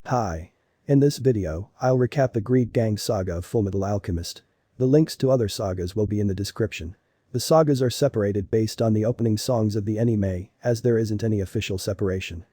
Hi. In this video, I'll recap the Greed Gang saga of Fullmetal Alchemist. The links to other sagas will be in the description. The sagas are separated based on the opening songs of the anime, as there isn't any official separation.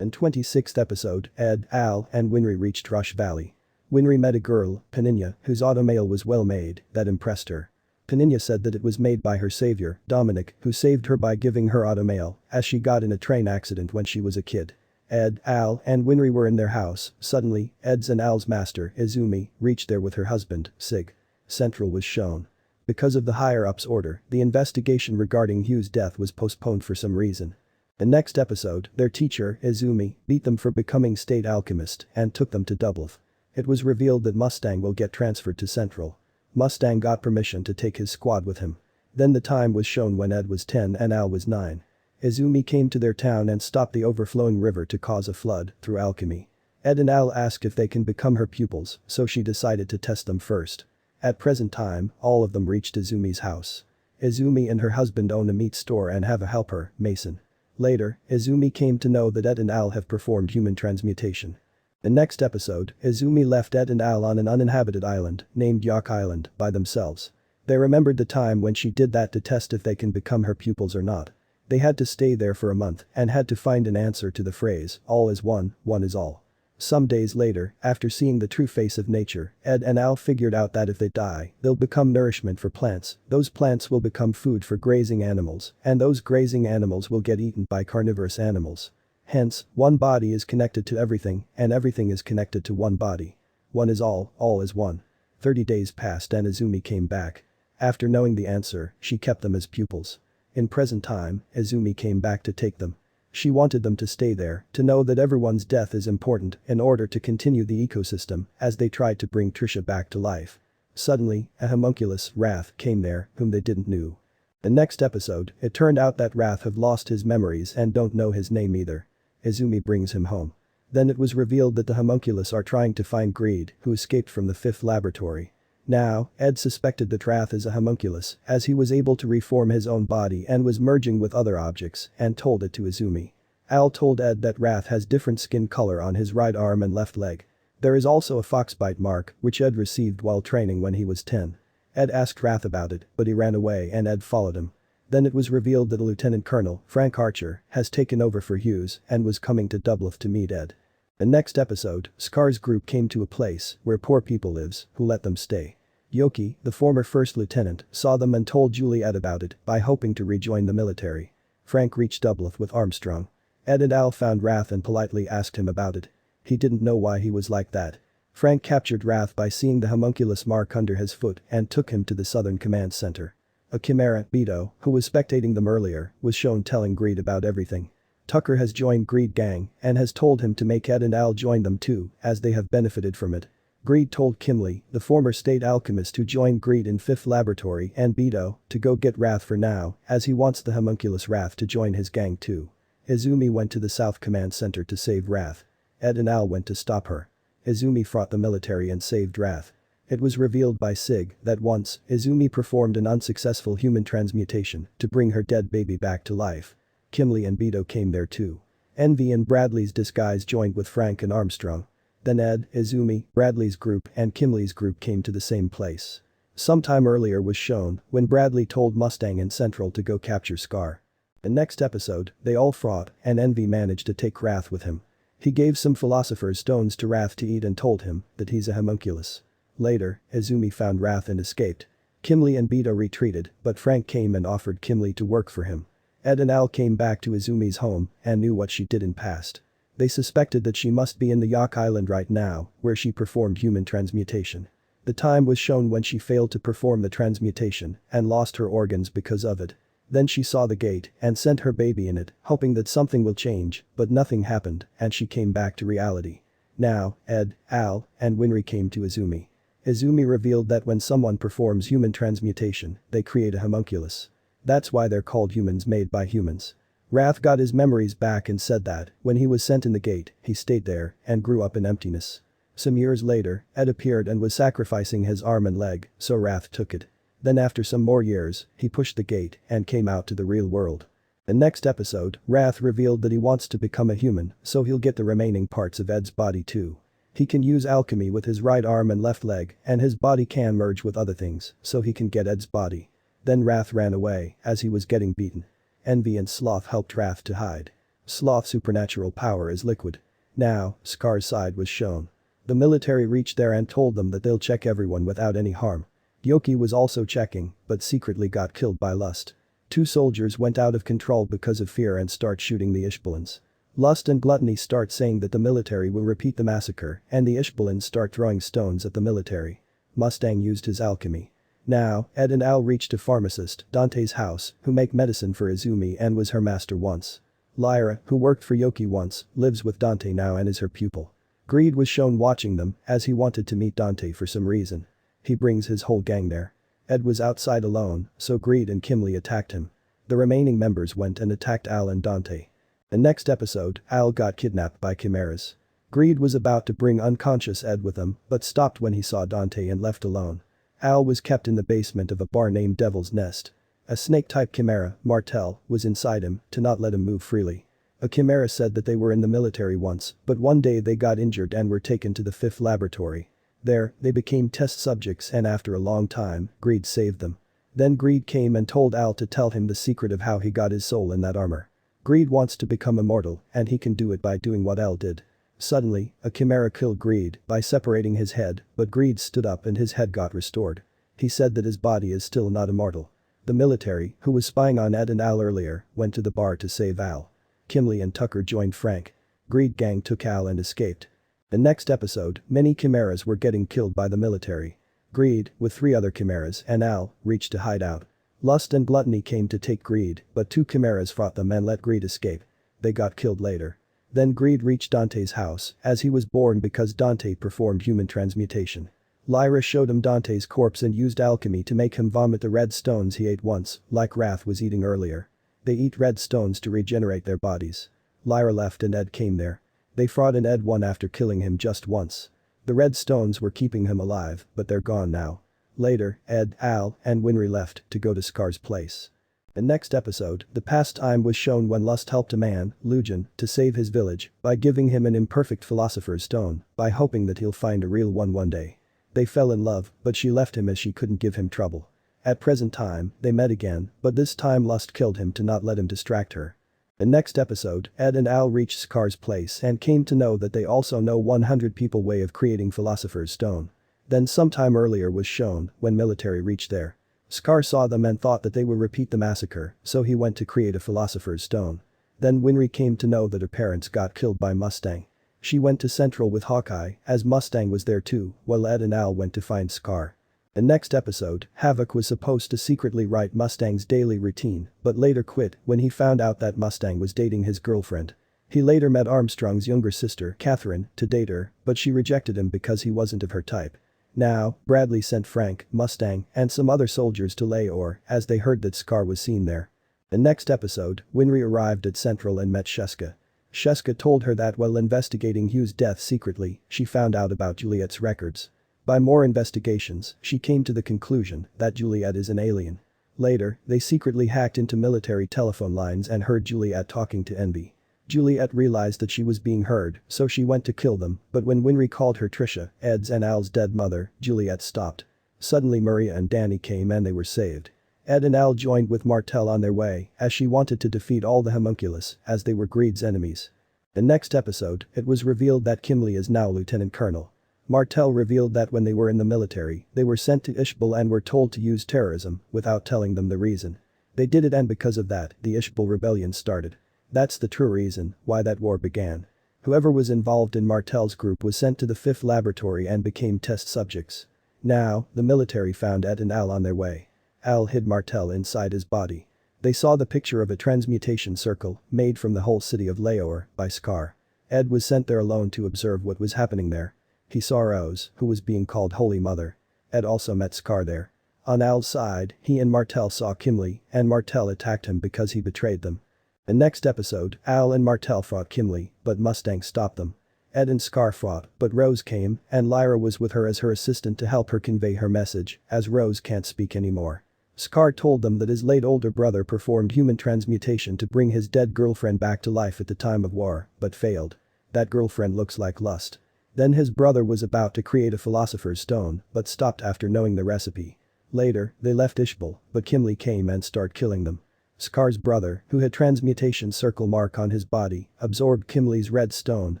In 26th episode, Ed, Al, and Winry reached Rush Valley. Winry met a girl, Paninia, whose automail was well made, that impressed her. Paninia said that it was made by her savior, Dominic, who saved her by giving her automail, as she got in a train accident when she was a kid. Ed, Al, and Winry were in their house. Suddenly, Ed's and Al's master, Izumi, reached there with her husband, Sig. Central was shown. Because of the higher-ups' order, the investigation regarding Hugh's death was postponed for some reason. The next episode, their teacher, Izumi, beat them for becoming state alchemist and took them to Dublin. It was revealed that Mustang will get transferred to Central. Mustang got permission to take his squad with him. Then the time was shown when Ed was 10 and Al was 9. Izumi came to their town and stopped the overflowing river to cause a flood through alchemy. Ed and Al asked if they can become her pupils, so she decided to test them first. At present time, all of them reached Izumi's house. Izumi and her husband own a meat store and have a helper, Mason. Later, Izumi came to know that Ed and Al have performed human transmutation. The next episode, Izumi left Ed and Al on an uninhabited island, named Yak Island, by themselves. They remembered the time when she did that to test if they can become her pupils or not. They had to stay there for a month and had to find an answer to the phrase, all is one is all. Some days later, after seeing the true face of nature, Ed and Al figured out that if they die, they'll become nourishment for plants, those plants will become food for grazing animals, and those grazing animals will get eaten by carnivorous animals. Hence, one body is connected to everything, and everything is connected to one body. One is all is one. 30 days passed and Izumi came back. After knowing the answer, she kept them as pupils. In present time, Izumi came back to take them. She wanted them to stay there, to know that everyone's death is important in order to continue the ecosystem, as they tried to bring Trisha back to life. Suddenly, a homunculus, Wrath, came there, whom they didn't know. The next episode, it turned out that Wrath have lost his memories and don't know his name either. Izumi brings him home. Then it was revealed that the homunculus are trying to find Greed, who escaped from the 5th laboratory. Now, Ed suspected that Wrath is a homunculus, as he was able to reform his own body and was merging with other objects, and told it to Izumi. Al told Ed that Wrath has different skin color on his right arm and left leg. There is also a foxbite mark, which Ed received while training when he was 10. Ed asked Wrath about it, but he ran away and Ed followed him. Then it was revealed that a Lieutenant Colonel, Frank Archer, has taken over for Hughes and was coming to Dublin to meet Ed. The next episode, Scar's group came to a place where poor people lives, who let them stay. Yoki, the former first lieutenant, saw them and told Juliet about it by hoping to rejoin the military. Frank reached Dublin with Armstrong. Ed and Al found Wrath and politely asked him about it. He didn't know why he was like that. Frank captured Wrath by seeing the homunculus mark under his foot and took him to the Southern Command Center. A chimera, Beto, who was spectating them earlier, was shown telling Greed about everything. Tucker has joined Greed Gang and has told him to make Ed and Al join them too, as they have benefited from it. Greed told Kimley, the former state alchemist who joined Greed in 5th laboratory, and Beto, to go get Wrath for now, as he wants the homunculus Wrath to join his gang too. Izumi went to the South Command Center to save Wrath. Ed and Al went to stop her. Izumi fought the military and saved Wrath. It was revealed by Sig that once, Izumi performed an unsuccessful human transmutation to bring her dead baby back to life. Kimley and Beto came there too. Envy and Bradley's disguise joined with Frank and Armstrong. Then Ed, Izumi, Bradley's group and Kimley's group came to the same place. Sometime earlier was shown when Bradley told Mustang and Central to go capture Scar. The next episode, they all fought and Envy managed to take Wrath with him. He gave some philosopher's stones to Wrath to eat and told him that he's a homunculus. Later, Izumi found Wrath and escaped. Kimley and Beto retreated, but Frank came and offered Kimley to work for him. Ed and Al came back to Izumi's home and knew what she did in past. They suspected that she must be in the Yak Island right now, where she performed human transmutation. The time was shown when she failed to perform the transmutation and lost her organs because of it. Then she saw the gate and sent her baby in it, hoping that something will change, but nothing happened and she came back to reality. Now, Ed, Al, and Winry came to Izumi. Izumi revealed that when someone performs human transmutation, they create a homunculus. That's why they're called humans made by humans. Wrath got his memories back and said that, when he was sent in the gate, he stayed there and grew up in emptiness. Some years later, Ed appeared and was sacrificing his arm and leg, so Wrath took it. Then after some more years, he pushed the gate and came out to the real world. The next episode, Wrath revealed that he wants to become a human, so he'll get the remaining parts of Ed's body too. He can use alchemy with his right arm and left leg, and his body can merge with other things, so he can get Ed's body. Then Wrath ran away, as he was getting beaten. Envy and Sloth helped Wrath to hide. Sloth's supernatural power is liquid. Now, Scar's side was shown. The military reached there and told them that they'll check everyone without any harm. Yoki was also checking, but secretly got killed by Lust. Two soldiers went out of control because of fear and start shooting the Ishbalans. Lust and Gluttony start saying that the military will repeat the massacre, and the Ishbalans start throwing stones at the military. Mustang used his alchemy. Now, Ed and Al reached a pharmacist, Dante's house, who make medicine for Izumi and was her master once. Lyra, who worked for Yoki once, lives with Dante now and is her pupil. Greed was shown watching them, as he wanted to meet Dante for some reason. He brings his whole gang there. Ed was outside alone, so Greed and Kimley attacked him. The remaining members went and attacked Al and Dante. The next episode, Al got kidnapped by chimeras. Greed was about to bring unconscious Ed with him, but stopped when he saw Dante and left alone. Al was kept in the basement of a bar named Devil's Nest. A snake-type chimera, Martel, was inside him to not let him move freely. A chimera said that they were in the military once, but one day they got injured and were taken to the 5th laboratory. There, they became test subjects and after a long time, Greed saved them. Then Greed came and told Al to tell him the secret of how he got his soul in that armor. Greed wants to become immortal, and he can do it by doing what Al did. Suddenly, a chimera killed Greed by separating his head, but Greed stood up and his head got restored. He said that his body is still not immortal. The military, who was spying on Ed and Al earlier, went to the bar to save Al. Kimley and Tucker joined Frank. Greed gang took Al and escaped. The next episode, many chimeras were getting killed by the military. Greed, with 3 other chimeras and Al, reached a hideout. Lust and Gluttony came to take Greed, but 2 chimeras fought them and let Greed escape. They got killed later. Then Greed reached Dante's house, as he was born because Dante performed human transmutation. Lyra showed him Dante's corpse and used alchemy to make him vomit the red stones he ate once, like Wrath was eating earlier. They eat red stones to regenerate their bodies. Lyra left and Ed came there. They fought and Ed won after killing him just once. The red stones were keeping him alive, but they're gone now. Later, Ed, Al, and Winry left to go to Scar's place. The next episode, the past time was shown when Lust helped a man, Lujan, to save his village by giving him an imperfect philosopher's stone, by hoping that he'll find a real one day. They fell in love, but she left him as she couldn't give him trouble. At present time, they met again, but this time Lust killed him to not let him distract her. The next episode, Ed and Al reached Scar's place and came to know that they also know 100 people way of creating philosopher's stone. Then sometime earlier was shown when military reached there. Scar saw them and thought that they would repeat the massacre, so he went to create a philosopher's stone. Then Winry came to know that her parents got killed by Mustang. She went to Central with Hawkeye, as Mustang was there too, while Ed and Al went to find Scar. The next episode, Havoc was supposed to secretly write Mustang's daily routine, but later quit when he found out that Mustang was dating his girlfriend. He later met Armstrong's younger sister, Catherine, to date her, but she rejected him because he wasn't of her type. Now, Bradley sent Frank, Mustang, and some other soldiers to Leor, as they heard that Scar was seen there. The next episode, Winry arrived at Central and met Sheska. Sheska told her that while investigating Hugh's death secretly, she found out about Juliet's records. By more investigations, she came to the conclusion that Juliet is an alien. Later, they secretly hacked into military telephone lines and heard Juliet talking to Envy. Juliet realized that she was being heard, so she went to kill them, but when Winry called her Trisha, Ed's and Al's dead mother, Juliet stopped. Suddenly Maria and Danny came and they were saved. Ed and Al joined with Martel on their way, as she wanted to defeat all the homunculus, as they were Greed's enemies. The next episode, it was revealed that Kimley is now Lieutenant Colonel. Martel revealed that when they were in the military, they were sent to Ishbal and were told to use terrorism, without telling them the reason. They did it and because of that, the Ishbal rebellion started. That's the true reason why that war began. Whoever was involved in Martel's group was sent to the 5th laboratory and became test subjects. Now, the military found Ed and Al on their way. Al hid Martel inside his body. They saw the picture of a transmutation circle, made from the whole city of Leor, by Scar. Ed was sent there alone to observe what was happening there. He saw Rose, who was being called Holy Mother. Ed also met Scar there. On Al's side, he and Martel saw Kimley, and Martel attacked him because he betrayed them. The next episode, Al and Martel fought Kimley, but Mustang stopped them. Ed and Scar fought, but Rose came, and Lyra was with her as her assistant to help her convey her message, as Rose can't speak anymore. Scar told them that his late older brother performed human transmutation to bring his dead girlfriend back to life at the time of war, but failed. That girlfriend looks like Lust. Then his brother was about to create a philosopher's stone, but stopped after knowing the recipe. Later, they left Ishbal, but Kimli came and started killing them. Scar's brother, who had transmutation circle mark on his body, absorbed Kimli's red stone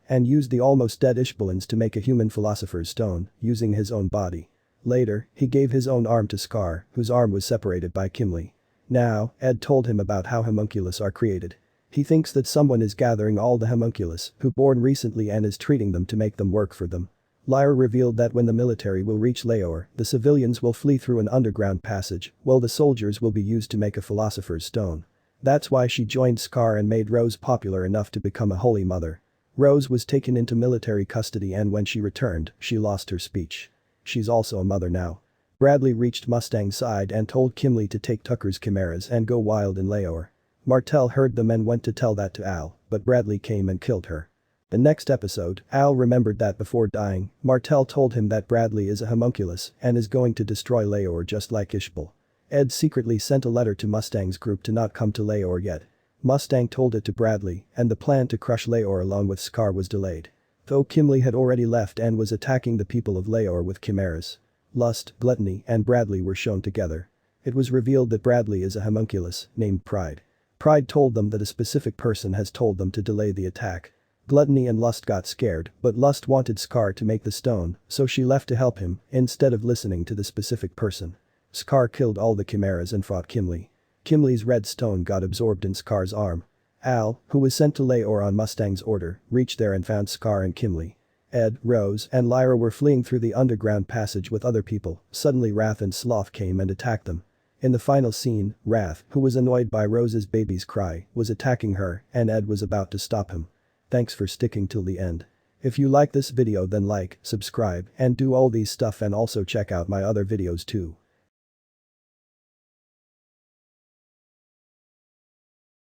and used the almost dead Ishbalans to make a human philosopher's stone, using his own body. Later, he gave his own arm to Scar, whose arm was separated by Kimli. Now, Ed told him about how homunculus are created. He thinks that someone is gathering all the homunculus who born recently and is treating them to make them work for them. Lyra revealed that when the military will reach Leor, the civilians will flee through an underground passage, while the soldiers will be used to make a philosopher's stone. That's why she joined Scar and made Rose popular enough to become a holy mother. Rose was taken into military custody and when she returned, she lost her speech. She's also a mother now. Bradley reached Mustang's side and told Kimli to take Tucker's chimeras and go wild in Leor. Martel heard them and went to tell that to Al, but Bradley came and killed her. The next episode, Al remembered that before dying, Martel told him that Bradley is a homunculus and is going to destroy Leor just like Ishbal. Ed secretly sent a letter to Mustang's group to not come to Leor yet. Mustang told it to Bradley, and the plan to crush Leor along with Scar was delayed. Though Kimli had already left and was attacking the people of Leor with chimeras. Lust, Gluttony, and Bradley were shown together. It was revealed that Bradley is a homunculus, named Pride. Pride told them that a specific person has told them to delay the attack. Gluttony and Lust got scared, but Lust wanted Scar to make the stone, so she left to help him, instead of listening to the specific person. Scar killed all the chimeras and fought Kimli. Kimli's red stone got absorbed in Scar's arm. Al, who was sent to Leor on Mustang's order, reached there and found Scar and Kimli. Ed, Rose, and Lyra were fleeing through the underground passage with other people. Suddenly Wrath and Sloth came and attacked them. In the final scene, Wrath, who was annoyed by Rose's baby's cry, was attacking her, and Ed was about to stop him. Thanks for sticking till the end. If you like this video then like, subscribe, and do all these stuff and also check out my other videos too.